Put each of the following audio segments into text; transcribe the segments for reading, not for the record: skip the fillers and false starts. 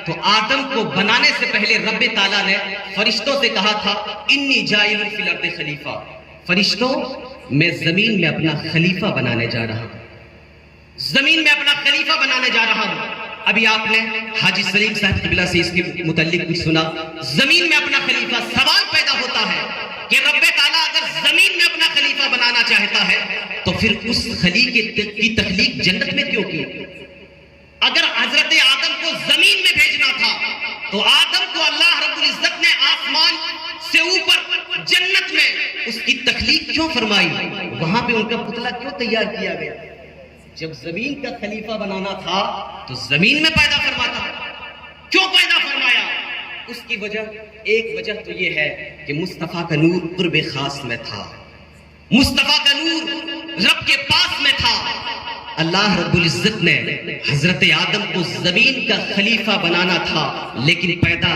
تو آدم کو بنانے سے پہلے رب تعالیٰ نے فرشتوں سے کہا تھا انی جاعل فی الارض خلیفہ، فرشتوں میں زمین میں اپنا خلیفہ بنانے جا رہا ہوں، زمین میں اپنا خلیفہ بنانے جا رہا ہوں۔ ابھی آپ نے حاجی سلیم صاحب قبلہ سے اس کے متعلق کچھ سنا، زمین میں اپنا خلیفہ۔ سوال پیدا ہوتا ہے کہ رب تعالیٰ اگر زمین میں اپنا خلیفہ بنانا چاہتا ہے تو پھر اس خلیفے کی تخلیق جنت میں کیوں کی؟ اگر حضرت آدم کو زمین میں بھیجنا تھا تو آدم کو اللہ رب العزت نے آسمان سے اوپر جنت میں اس کی تخلیق کیوں فرمائی؟ وہاں پہ ان کا پتلا کیوں تیار کیا گیا؟ جب زمین کا خلیفہ بنانا تھا تو زمین میں پیدا فرماتا، کیوں پیدا فرمایا؟ اس کی وجہ، ایک وجہ تو یہ ہے کہ مصطفیٰ کا نور قرب خاص میں تھا، مصطفیٰ کا نور رب کے پاس میں تھا۔ اللہ رب العزت نے حضرت آدم کو زمین کا خلیفہ بنانا تھا، لیکن پیدا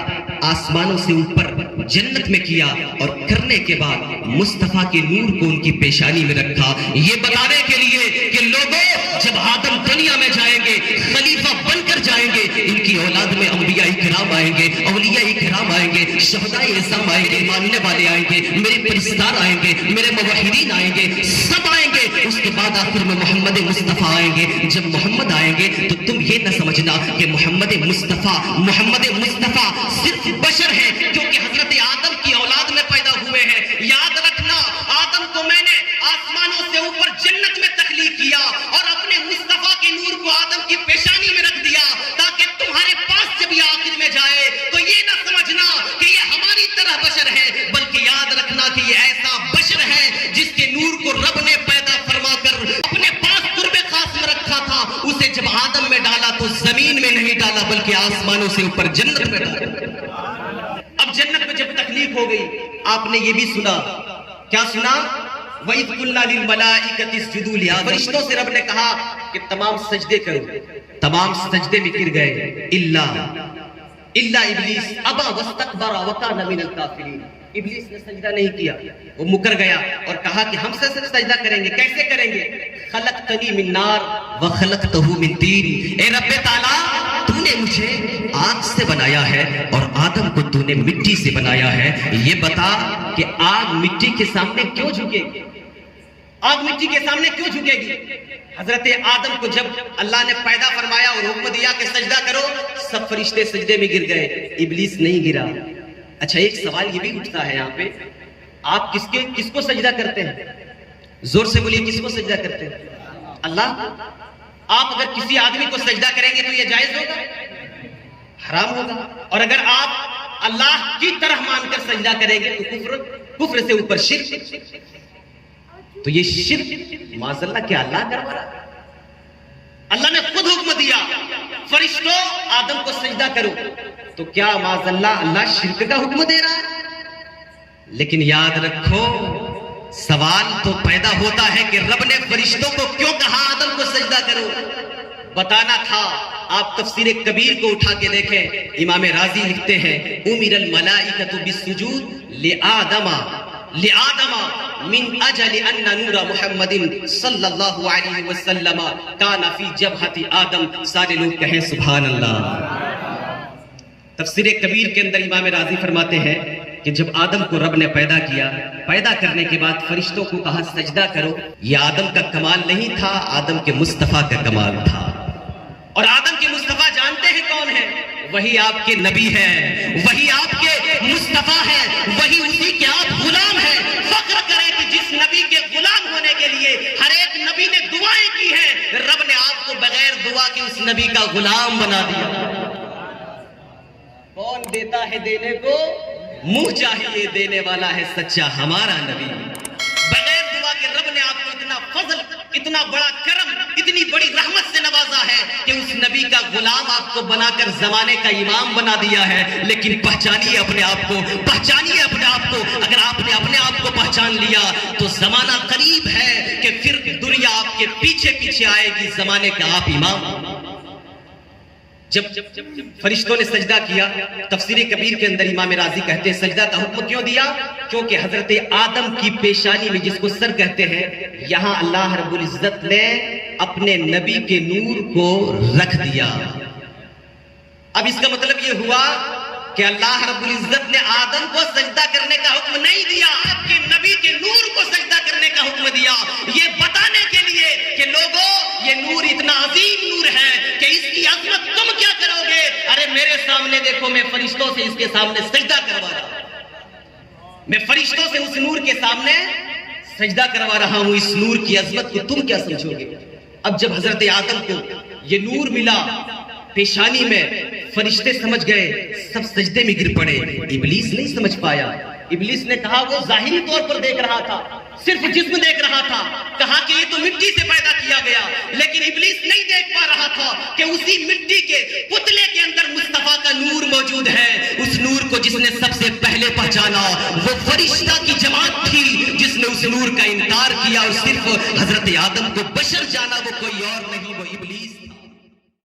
آسمانوں سے اوپر جنت میں کیا، اور کرنے کے بعد مصطفیٰ کے نور کو ان کی پیشانی میں رکھا، یہ بتانے کے لیے کہ لوگوں جب آدم دنیا میں جائیں گے خلیفہ بن کر جائیں گے، ان کی اولاد میں انبیاء کرام آئیں گے، اولیاء کرام آئیں گے، شہداء اعظام آئیں گے، ماننے والے آئیں گے، میرے پرستار آئیں گے، میرے موحدین آئیں گے، سب آئیں گے۔ اس کے بعد آخر میں محمد مصطفیٰ آئیں گے۔ جب محمد آئیں گے تو تم یہ نہ سمجھنا کہ محمد مصطفیٰ صرف بشر ہے کیونکہ حضرت آدم کی اولاد میں پیدا ہوئے ہیں۔ یاد رکھنا، آدم کو میں نے آسمانوں سے اوپر جنت میں تخلیق کیا اور اپنے مصطفیٰ کے نور کو آدم کی پیشانی میں رکھ دیا تاکہ تمہارے پاس جب یہ آخر میں جائے تو یہ نہ سمجھنا کہ یہ ہماری طرح بشر ہے، بلکہ یاد رکھنا کہ یہ ایسا بشر ہے جس کے نور کو رب نے پیدا فرما کر اپنے پاس قرب خاص میں رکھا تھا۔ اسے جب آدم میں ڈالا تو زمین میں نہیں ڈالا بلکہ آسمانوں سے اوپر جنت میں ڈالا۔ اب جنت میں جب تخلیق ہو گئی، آپ نے یہ بھی سنا، کیا سنا؟ وَإِذْ قُلْنَا لِلْمَلَائِكَةِ اسْجُدُوا لِآدَمَ، فرشتوں سے رب نے کہا کہ تمام سجدے کرو، تمام سجدے میں گر گئے الا ابلیس ابا واستكبر وكان من الكافرین۔ ابلیس نے سجدہ نہیں کیا، وہ مکر گیا اور کہا کہ ہم سے سجدہ کریں گے، کیسے کریں گے؟ خلقتنی من نار وخلقتہ من طین، اے رب تعالیٰ تو نے مجھے آگ سے بنایا ہے اور آدم کو تو نے مٹی سے بنایا ہے، یہ بتا کہ آگ مٹی کے سامنے کیوں جھکے گی؟ آگ مٹی کے سامنے کیوں جھکے گی؟ حضرت آدم کو جب اللہ نے پیدا فرمایا اور حکم دیا کہ سجدہ کرو، سب فرشتے سجدے میں گر گئے، ابلیس نہیں گرا۔ اچھا، ایک سوال یہ بھی اٹھتا ہے یہاں پہ، آپ کس کو سجدہ کرتے ہیں؟ زور سے بولیے، کس کو سجدہ کرتے ہیں؟ اللہ۔ آپ اگر کسی آدمی کو سجدہ کریں گے تو یہ جائز ہوگا؟ حرام ہوگا۔ اور اگر آپ اللہ کی طرح مان کر سجدہ کریں گے تو کفر سے اوپر شرک، تو یہ شرک معاذ اللہ کیا اللہ کروا رہا ہے؟ اللہ نے خود حکم دیا فرشتوں آدم کو سجدہ کرو، تو کیا معاذ اللہ شرک کا حکم دے رہا ہے؟ لیکن یاد رکھو، سوال تو پیدا ہوتا ہے کہ رب نے فرشتوں کو کیوں کہا آدم کو سجدہ کرو؟ بتانا تھا۔ آپ تفسیر کبیر کو اٹھا کے دیکھیں، امام راضی لکھتے ہیں امر الملائکۃ بالسجود لآدم من اجل ان نور محمد صلی اللہ علیہ وسلم کان فی جبہۃ آدم۔ سارے لوگ کہیں سبحان اللہ۔ تفسیر کبیر کے اندر امام راضی فرماتے ہیں کہ جب آدم کو رب نے پیدا کیا، پیدا کرنے کے بعد فرشتوں کو کہا سجدہ کرو، یہ آدم کا کمال نہیں تھا، آدم کے مصطفیٰ کا کمال تھا۔ اور آدم کے مصطفیٰ جانتے ہیں کون ہے؟ وہی آپ کے نبی ہیں، وہی آپ کے مصطفیٰ ہیں، وہی اسی کے آپ غلام ہیں۔ فخر کریں کہ جس نبی کے غلام ہونے کے لیے ہر ایک نبی نے دعائیں کی ہیں، رب نے آپ کو بغیر دعا کے اس نبی کا غلام بنا دیا۔ کون دیتا ہے دینے کو؟ منہ چاہیے دینے والا ہے سچا ہمارا نبی۔ بغیر دعا کے رب نے آپ کو اتنا فضل، اتنا بڑا کرم، اتنی بڑی رحمت سے نوازا ہے کہ اس نبی کا غلام آپ کو بنا کر زمانے کا امام بنا دیا ہے۔ لیکن پہچانیے اپنے آپ کو، پہچانیے اپنے آپ کو۔ اگر آپ نے اپنے آپ کو پہچان لیا تو زمانہ قریب ہے کہ پھر دنیا آپ کے پیچھے پیچھے آئے گی، زمانے کا آپ امام۔ جب فرشتوں نے سجدہ کیا، تفسیر کبیر کے اندر امام راضی کہتے ہیں سجدہ کا حکم کیوں دیا؟ کیونکہ حضرت آدم کی پیشانی میں، جس کو سر کہتے ہیں، یہاں اللہ رب العزت نے اپنے نبی کے نور کو رکھ دیا۔ اب اس کا مطلب یہ ہوا کہ اللہ رب العزت نے آدم کو سجدہ کرنے کا حکم نہیں دیا، آپ کے نبی کے نور کو سجدہ کرنے کا حکم دیا، یہ بتانے کے لیے کہ لوگوں یہ نور اتنا عظیم نور ہے کہ اس کی عظمت تم کیا کرو گے؟ ارے میرے سامنے دیکھو، میں فرشتوں سے اس کے سامنے سجدہ کروا رہا ہوں، میں فرشتوں سے اس نور کے سامنے سجدہ کروا رہا ہوں، اس نور کی عظمت کو تم کیا سمجھو گے؟ اب جب حضرت آدم کو یہ نور ملا پیشانی میں، فرشتے سمجھ گئے، سب سجدے میں گر پڑے، ابلیس نہیں سمجھ پایا۔ ابلیس نے کہا وہ ظاہری طور پر دیکھ رہا تھا، صرف جسم دیکھ رہا تھا، کہا کہ یہ تو مٹی سے پیدا کیا گیا، لیکن ابلیس نہیں دیکھ پا رہا تھا کہ اسی مٹی کے پتلے کے اندر مصطفیٰ کا نور موجود ہے۔ اس نور کو جس نے سب سے پہلے پہچانا وہ فرشتہ کی جماعت تھی، جس نے اس نور کا انکار کیا اور صرف حضرت آدم کو بشر جانا، وہ کوئی اور نہیں۔